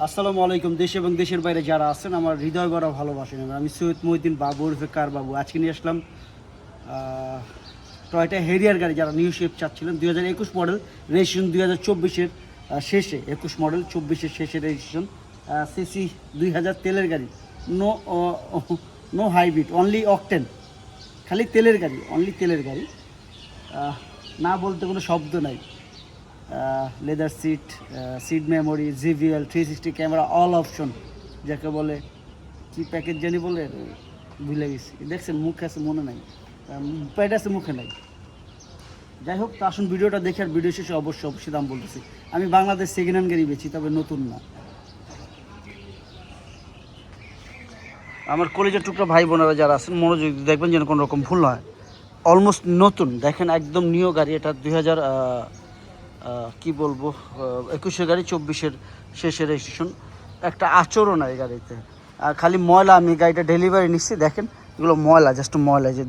আসসালামু আলাইকুম। দেশ এবং দেশের বাইরে যারা আছেন আমার হৃদয় ভরা ভালোবাসেন। আমি সৈয়দ মহিউদ্দিন বাবু ওরফে কার বাবু। আজকে নিয়ে আসলাম টয়টা হেরিয়ার গাড়ি, যারা নিউ শেপ চাচ্ছিলেন। 2021 মডেল, রেজিস্ট্রেশন 2024-এর শেষে, 21 মডেল 24-এর শেষে রেজিস্ট্রেশন। সিসি 2000 তেলের গাড়ি, no no hybrid, only octane, খালি তেলের গাড়ি, অনলি তেলের গাড়ি। না বলতে কোনো শব্দ নাই। Leather seat, seat memory, GVL, 360 camera, all option, যাকে বলে কি প্যাকেজ জানি বলে, ভুলে গেছি। দেখছেন মুখে আছে, মনে নাই, প্যাড আছে মুখে নাই। যাই হোক, তো আসুন ভিডিওটা দেখে, আর ভিডিও শেষে অবশ্যই দাম বলতেছি। আমি বাংলাদেশ সেকেন্ড হ্যান্ড গাড়ি বেচি, তবে নতুন না। আমার কলেজের টুকরা ভাই বোনেরা যারা আছেন, মনোযোগ দেখবেন যেন কোনো রকম ভুল হয়। অলমোস্ট নতুন, দেখেন একদম নিউ গাড়ি। এটা 2000 কি বলবো, 21-এর গাড়ি, 24-এর শেষের রেজিস্ট্রেশন। একটা আচরও নাই গাড়িতে, আর খালি ময়লা। আমি গাড়িটা ডেলিভারি নিচ্ছি, দেখেন এগুলো ময়লা, জাস্ট ময়লা, যে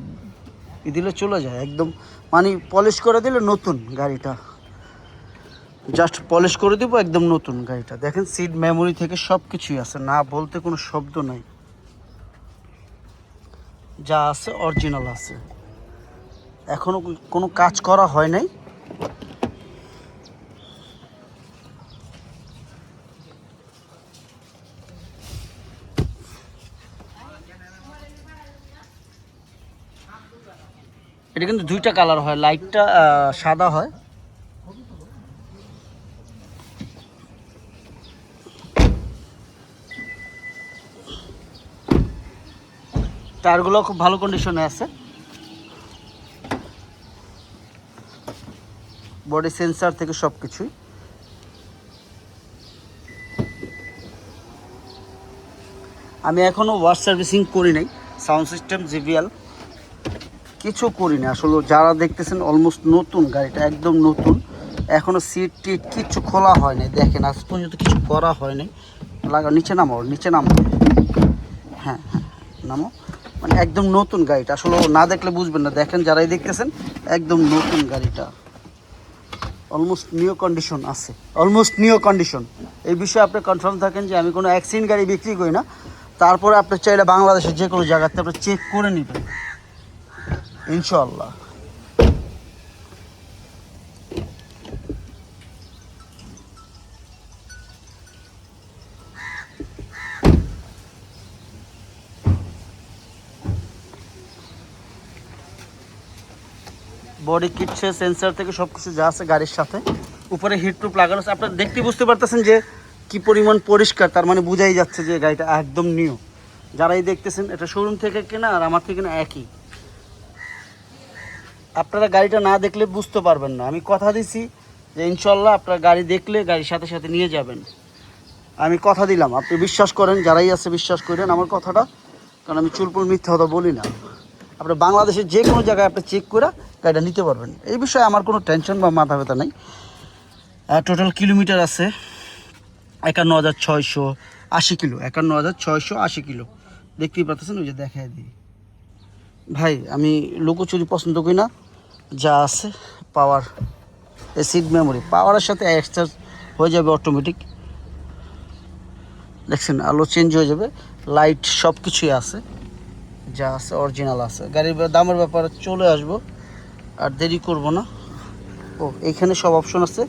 দিলে চলে যায় একদম। মানে পলিশ করে দিলে নতুন গাড়িটা, জাস্ট পলিশ করে দিব, একদম নতুন গাড়িটা। দেখেন সিট মেমোরি থেকে সব কিছুই আছে, না বলতে কোনো শব্দ নাই। যা আছে অরিজিনাল আছে, এখনও কোনো কাজ করা হয় নাই। এটা কিন্তু দুইটা কালার হয়, লাইটটা সাদা হয়। টায়ারগুলো খুব ভালো কন্ডিশনে আছে। বডি সেন্সার থেকে সব কিছুই। আমি এখনও ওয়াশ সার্ভিসিং করি নাই, সাউন্ড সিস্টেম, জিভিএল কিছু করি না আসলে। যারা দেখতেছেন অলমোস্ট নতুন গাড়িটা, একদম নতুন। এখনও সিট টিট কিচ্ছু খোলা হয় নাই, দেখেন আজ পর্যন্ত কিছু করা হয় নাই। লাগা, নিচে নামো, নিচে নামো, হ্যাঁ হ্যাঁ নামো। মানে একদম নতুন গাড়িটা, আসলে না দেখলে বুঝবেন না। দেখেন যারাই দেখতেছেন, একদম নতুন গাড়িটা, অলমোস্ট নিউ কন্ডিশন আছে, অলমোস্ট নিউ কন্ডিশন। এই বিষয়ে আপনি কনফার্ম থাকেন যে আমি কোনো অ্যাক্সিডেন্ট গাড়ি বিক্রি করি না। তারপরে আপনি চাইলে বাংলাদেশের যে কোনো জায়গাতে আপনি চেক করে নেবেন ইনশাআল্লাহ। বডি কিট সে সেন্সার থেকে সব কিছু যা আছে গাড়ির সাথে। উপরে হিটপ্রুফ লাগানো আছে, আপনারা দেখতে বুঝতে পারতেছেন যে কি পরিমাণ পরিষ্কার। তার মানে বোঝাই যাচ্ছে যে গাড়িটা একদম নিউ। যারাই দেখতেছেন, এটা শোরুম থেকে কেনা আর আমার থেকে কেনা একই। আপনারা গাড়িটা না দেখলে বুঝতে পারবেন না। আমি কথা দিছি যে ইনশাল্লাহ আপনারা গাড়ি দেখলে গাড়ির সাথে সাথে নিয়ে যাবেন। আমি কথা দিলাম, আপনি বিশ্বাস করেন, যারাই আছে বিশ্বাস করেন আমার কথাটা, কারণ আমি চুলপুল মিথ্যা কথা বলি না। আপনি বাংলাদেশের যে কোনো জায়গায় আপনি চেক করে গাড়িটা নিতে পারবেন। এই বিষয়ে আমার কোনো টেনশন বা মাথা ব্যথা নেই। টোটাল কিলোমিটার আছে 51,680 কিলো, 51,680 কিলো। দেখতেই পাচ্ছেন, ওই যে দেখাই দিই। ভাই আমি লুকোচুরি পছন্দ করি না, যা আছে পাওয়ার, এই সিট মেমোরি পাওয়ারের সাথে এক্সচার্জ হয়ে যাবে অটোমেটিক। দেখছেন আলো চেঞ্জ হয়ে যাবে, লাইট সব কিছুই আছে, যা আছে অরিজিনাল আছে। গাড়ির দামের ব্যাপারে চলে আসবো, আর দেরি করব না। ও এইখানে সব অপশন আছে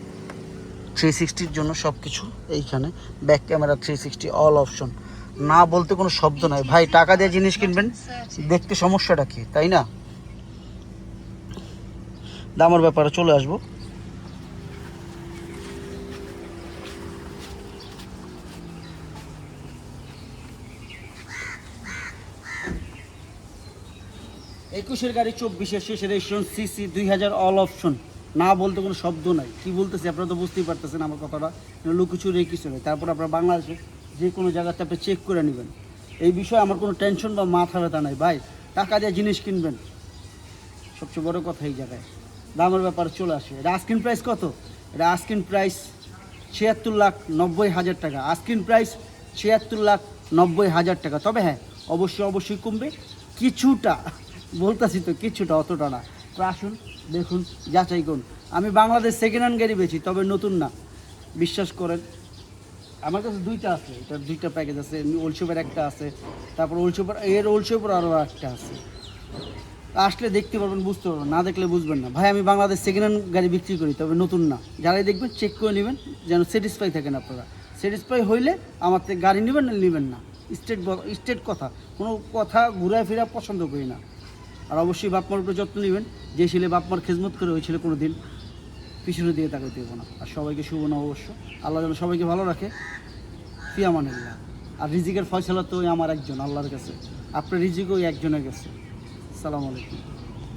360-র জন্য, সব কিছু এইখানে। ব্যাক ক্যামেরা, 360, অল অপশন, না বলতে কোনো শব্দ নাই। ভাই টাকা দিয়ে জিনিস কিনবেন, দেখতে সমস্যাটা কি, তাই না? দামের ব্যাপারে চলে আসবো। একুশের গাড়ি, 24-এর শেষের রেজিস্ট্রেশন, সিসি 2000, অল অপশন, না বলতে কোনো শব্দ নাই। কি বলতেছি আপনারা তো বুঝতেই পারতেছেন আমার কথাটা। লুকোচুরি কিছু নেই। তারপর আপনারা বাংলাদেশে যে কোনো জায়গাতে আপনি চেক করে নেবেন। এই বিষয়ে আমার কোনো টেনশন বা মাথা ব্যথা নাই। ভাই টাকা দিয়ে জিনিস কিনবেন, সবচেয়ে বড় কথা এই জায়গায়। দামের ব্যাপারে চলে আসে। এটা আস্কিং প্রাইস কত? এটা আস্কিং প্রাইস 76,90,000 টাকা। আস্কিং প্রাইস 76,90,000 টাকা। তবে হ্যাঁ, অবশ্যই কমবে কিছুটা, বলতেছি তো কিছুটা, অতটা না। তো আসুন দেখুন, যাচাই করুন। আমি বাংলাদেশ সেকেন্ড হ্যান্ড গাড়ি বেচি, তবে নতুন না, বিশ্বাস করেন। আমার কাছে দুইটা আছে, এটার দুইটা প্যাকেজ আছে, ওলশেপের একটা আছে, তারপর ওলশেপের ওলশেপের আরও একটা আছে। আসলে দেখতে পারবেন, বুঝতে পারবেন, না দেখলে বুঝবেন না। ভাই আমি বাংলাদেশ সেকেন্ড হ্যান্ড গাড়ি বিক্রি করি, তবে নতুন না। যারাই দেখবেন চেক করে নেবেন, যেন স্যাটিসফাই থাকেন আপনারা। স্যাটিসফাই হইলে আমার থেকে গাড়ি নেবেন না নেবেন না, স্টেট কথা, কোনো কথা ঘুরায় ফিরা পছন্দ করি না। আর অবশ্যই বাপমার উপরে যত্ন নেবেন, যে ছেলে বাপমার খেজমত করে ওই ছেলে কোনো দিন পিছনে দিয়ে তাকাতে দেবো না। আর সবাইকে শুভ না অবশ্য, আল্লাহ যেন সবাইকে ভালো রাখে। ফিয়ামানিল্লাহ। আর রিজিকের ফয়সালা তো ওই আমার একজন, আল্লাহর কাছে। আপনার রিজিক ওই একজনের কাছে। আসসালামু আলাইকুম।